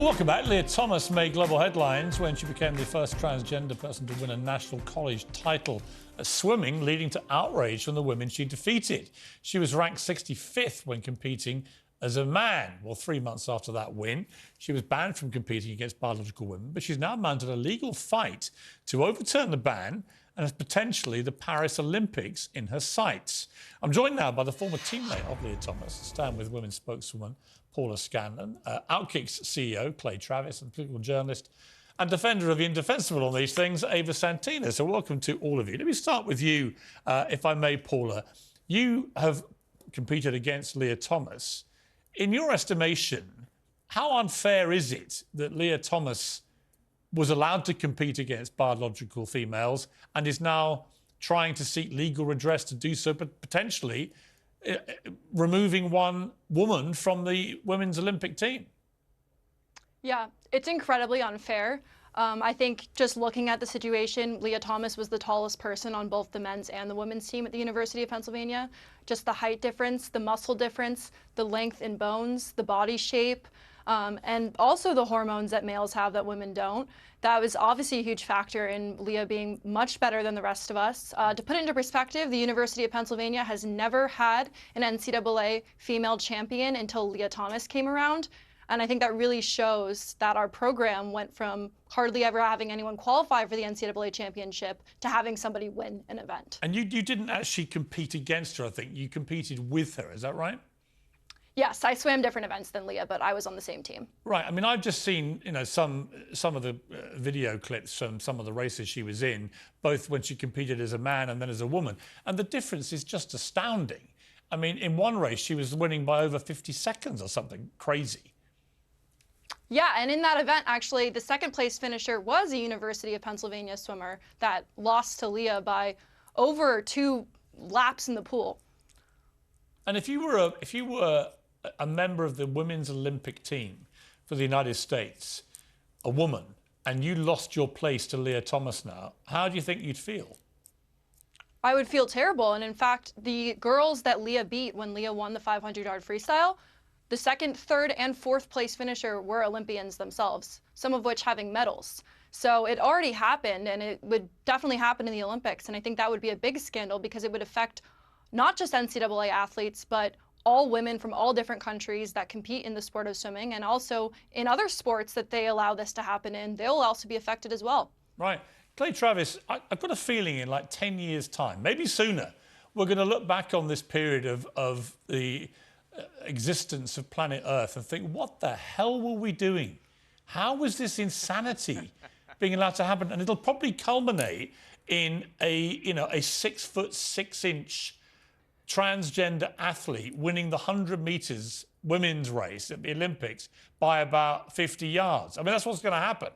Welcome back. Lia Thomas made global headlines when she became the first transgender person to win a national college title at swimming, leading to outrage from the women she defeated. She was ranked 65th when competing as a man. Well, 3 months after that win, she was banned from competing against biological women, but she's now mounted a legal fight to overturn the ban and has potentially the Paris Olympics in her sights. I'm joined now by the former teammate of Lia Thomas, Stand With Women's spokeswoman Paula Scanlan, OutKick's CEO, Clay Travis, and political journalist and defender of the indefensible on these things, Ava Santina. So welcome to all of you. Let me start with you, if I may, Paula. You have competed against Lia Thomas. In your estimation, how unfair is it that Lia Thomas was allowed to compete against biological females and is now trying to seek legal redress to do so, but potentially removing one woman from the women's Olympic team? Yeah, it's incredibly unfair. I think just looking at the situation, Lia Thomas was the tallest person on both the men's and the women's team at the University of Pennsylvania. Just the height difference, the muscle difference, the length in bones, the body shape, and also the hormones that males have that women don't. That was obviously a huge factor in Lia being much better than the rest of us. To put it into perspective, the University of Pennsylvania has never had an NCAA female champion until Lia Thomas came around. And I think that really shows that our program went from hardly ever having anyone qualify for the NCAA championship to having somebody win an event. And you didn't actually compete against her, I think. You competed with her, is that right? Yes, I swam different events than Lia, but I was on the same team. Right. I mean, I've just seen, some of the video clips from some of the races she was in, both when she competed as a man and then as a woman. And the difference is just astounding. I mean, in one race, she was winning by over 50 seconds or something crazy. Yeah, and in that event, actually, the second place finisher was a University of Pennsylvania swimmer that lost to Lia by over 2 laps in the pool. And if you were a member of the women's Olympic team for the United States, a woman, and you lost your place to Lia Thomas now, how do you think you'd feel? I would feel terrible. And in fact, the girls that Lia beat when Lia won the 500-yard freestyle, the second, third, and fourth place finisher were Olympians themselves, some of which having medals. So it already happened, and it would definitely happen in the Olympics. And I think that would be a big scandal because it would affect not just NCAA athletes, but all women from all different countries that compete in the sport of swimming, and also in other sports that they allow this to happen in, they'll also be affected as well. Right. Clay Travis, I've got a feeling in like 10 years' time, maybe sooner, we're going to look back on this period of the existence of planet Earth and think, what the hell were we doing? How was this insanity being allowed to happen? And it'll probably culminate in a 6'6" transgender athlete winning the 100 meters women's race at the Olympics by about 50 yards. I mean, that's what's going to happen.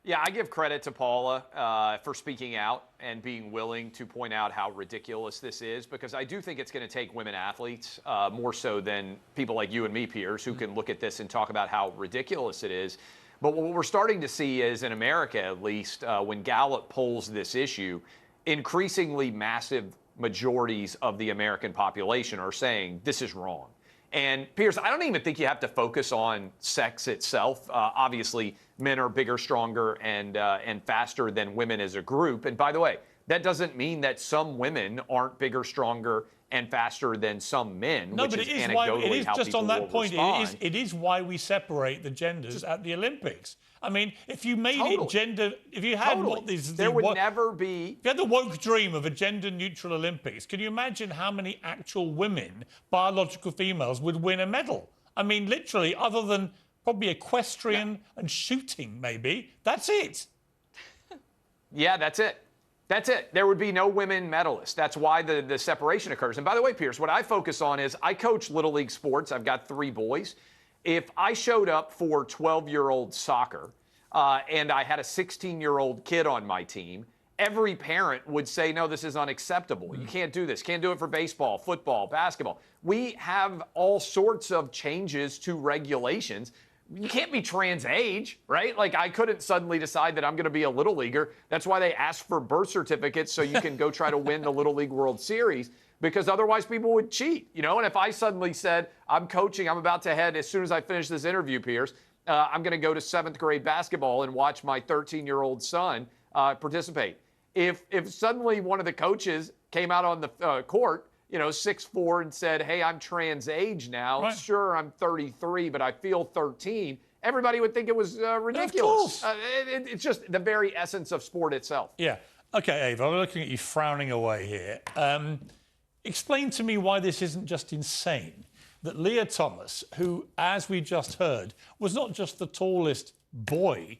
Yeah, I give credit to Paula for speaking out and being willing to point out how ridiculous this is, because I do think it's going to take women athletes more so than people like you and me, Piers, who can look at this and talk about how ridiculous it is. But what we're starting to see is, in America at least, when Gallup polls this issue, increasingly massive majorities of the American population are saying this is wrong. And Piers, I don't even think you have to focus on sex itself. Obviously, men are bigger, stronger, and faster than women as a group. And by the way, that doesn't mean that some women aren't bigger, stronger, and faster than some men. No, which but is it is anecdotally why, it is how just people on that will point. respond. It is why we separate the genders at the Olympics. I mean, if you made it gender, if you had what these, there would never be. If you had the woke dream of a gender-neutral Olympics, can you imagine how many actual women, biological females, would win a medal? I mean, literally, other than probably equestrian and shooting, maybe. That's it. Yeah, that's it. That's it. There would be no women medalists. That's why the separation occurs. And by the way, Piers, what I focus on is I coach Little League sports. I've got 3 boys. If I showed up for 12-year-old soccer and I had a 16-year-old kid on my team, every parent would say, no, this is unacceptable. You can't do this. Can't do it for baseball, football, basketball. We have all sorts of changes to regulations. You can't be trans age, right? Like, I couldn't suddenly decide that I'm going to be a Little Leaguer. That's why they ask for birth certificates so you can go try to win the Little League World Series. because otherwise people would cheat, you know? And if I suddenly said, I'm coaching, I'm about to head, as soon as I finish this interview, Piers, I'm going to go to 7th grade basketball and watch my 13-year-old son participate. If suddenly one of the coaches came out on the court, you know, 6'4", and said, hey, I'm trans age now. Right. Sure, I'm 33, but I feel 13. Everybody would think it was ridiculous. It's just the very essence of sport itself. Yeah. Okay, Ava, I'm looking at you frowning away here. Explain to me why this isn't just insane. That Lia Thomas, who, as we just heard, was not just the tallest boy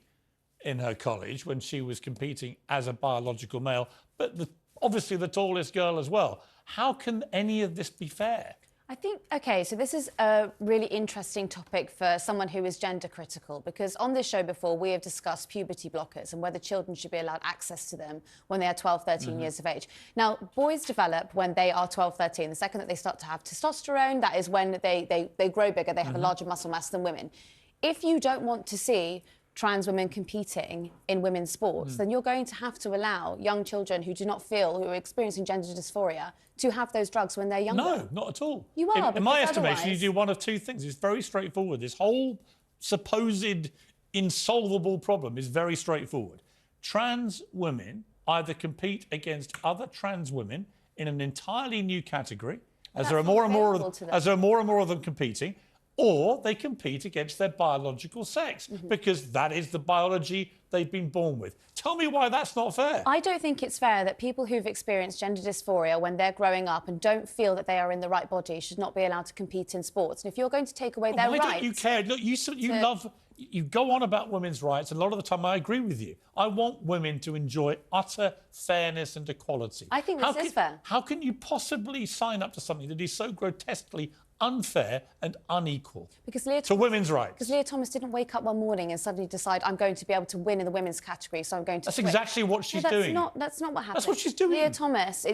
in her college when she was competing as a biological male, but obviously the tallest girl as well. How can any of this be fair? I think, OK, so this is a really interesting topic for someone who is gender critical, because on this show before we have discussed puberty blockers and whether children should be allowed access to them when they are 12, 13 years of age. Now, boys develop when they are 12, 13. The second that they start to have testosterone, that is when they grow bigger, they have a larger muscle mass than women. If you don't want to see trans women competing in women's sports, then you're going to have to allow young children who do not feel, who are experiencing gender dysphoria, to have those drugs when they're younger. No, not at all. You are. In my estimation, otherwise... you do one of two things. It's very straightforward. This whole supposed insolvable problem is very straightforward. Trans women either compete against other trans women in an entirely new category, as there are more and more of them competing, or they compete against their biological sex, because that is the biology they've been born with. Tell me why that's not fair. I don't think it's fair that people who've experienced gender dysphoria when they're growing up and don't feel that they are in the right body should not be allowed to compete in sports. And if you're going to take away their rights... Why don't you care? Look, you go on about women's rights, and a lot of the time I agree with you. I want women to enjoy utter fairness and equality. I think this is fair. How can you possibly sign up to something that is so grotesquely unfair and unequal to women's rights? Because Lia Thomas didn't wake up one morning and suddenly decide, I'm going to be able to win in the women's category, so I'm going to That's switch. exactly what she's doing. That's not what happened. That's what she's doing. Lia Thomas,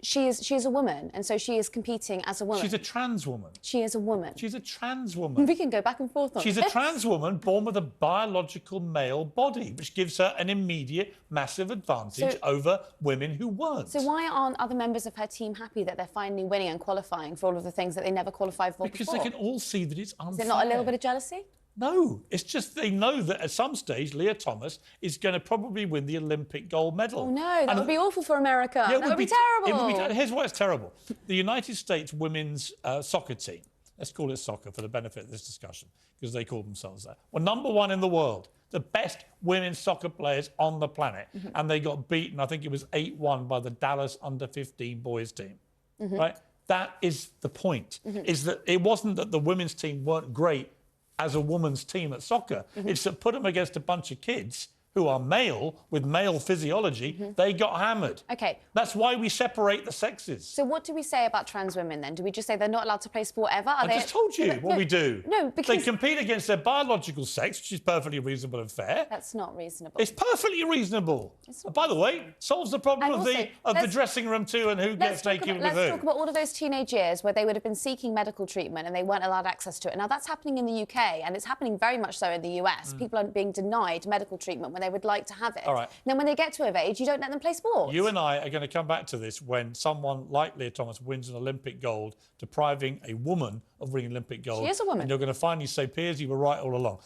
she is a woman, and so she is competing as a woman. She's a trans woman. She is a woman. She's a trans woman. We can go back and forth on She's this. a trans woman born with a biological male body, which gives her an immediate, massive advantage over women who weren't. So why aren't other members of her team happy that they're finally winning and qualifying for all of the things that they never qualified for because before? they can all see that it's unfair. Is it not a little bit of jealousy? No, it's just they know that at some stage Lia Thomas is going to probably win the Olympic gold medal. Oh no, that would be awful for America. Yeah, that would be terrible. It would be, here's why it's terrible. The United States women's soccer team, let's call it soccer for the benefit of this discussion, because they call themselves that, were #1 in the world, the best women's soccer players on the planet, and they got beaten, I think it was 8-1 by the Dallas under-15 boys team, right? That is the point, is that it wasn't that the women's team weren't great as a woman's team at soccer. It's that put them against a bunch of kids who are male, with male physiology, they got hammered. OK. That's why we separate the sexes. So what do we say about trans women, then? Do we just say they're not allowed to play sport ever? I just told you what we do. No, because... They compete against their biological sex, which is perfectly reasonable and fair. That's not reasonable. It's perfectly reasonable. By the way, solves the problem of the dressing room too, and who gets naked with who. Let's talk about all of those teenage years where they would have been seeking medical treatment and they weren't allowed access to it. Now, that's happening in the UK, and it's happening very much so in the US. People are being denied medical treatment when they would like to have it. All right. And then when they get to of age, you don't let them play sport. You and I are going to come back to this when someone like Lia Thomas wins an Olympic gold, depriving a woman of winning Olympic gold. She is a woman. And you're going to finally say, Piers, you were right all along.